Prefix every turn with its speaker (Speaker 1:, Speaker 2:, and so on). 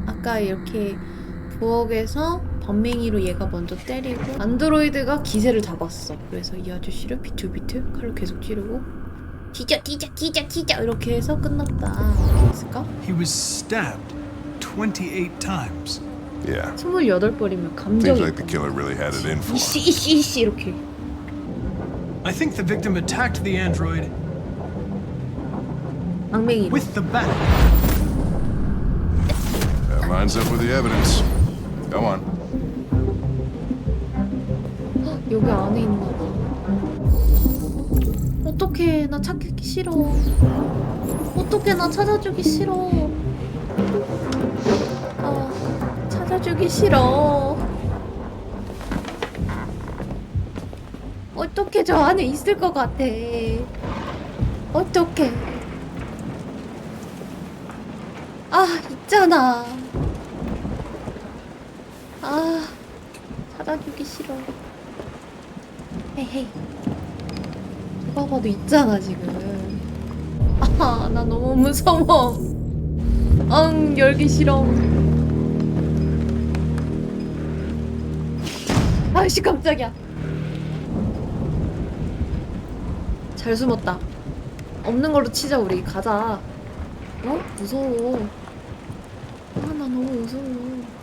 Speaker 1: 아까 이렇게 부엌에서 범맹이로 얘가 먼저 때리고 안드로이드가 기세를 잡았어. 그래서 이 아저씨를 비틀비틀 칼로 계속 찌르고 뒤져 이렇게 해서 끝났다. 있을까?
Speaker 2: He was stabbed 28 times.
Speaker 3: Yeah.
Speaker 1: 28번이면 감정이
Speaker 3: Seems like the killer really had it in for him.
Speaker 1: 이씨 이렇게.
Speaker 2: I think the victim attacked the android
Speaker 1: 망맹이로.
Speaker 2: with the bat.
Speaker 3: That lines up with the evidence. Go on.
Speaker 1: 여기 안에 있나 봐. 어떡해, 나 찾기 싫어. 어떡해, 나 찾아주기 싫어. 찾아주기 싫어. 어떡해, 저 안에 있을 것 같아. 어떡해. 있잖아. 찾아주기 싫어. 헤이. 누가 봐도 있잖아, 지금. 나 너무 무서워. 열기 싫어. 아이씨, 깜짝이야. 잘 숨었다. 없는 걸로 치자, 우리. 가자. 무서워. 나 너무 무서워.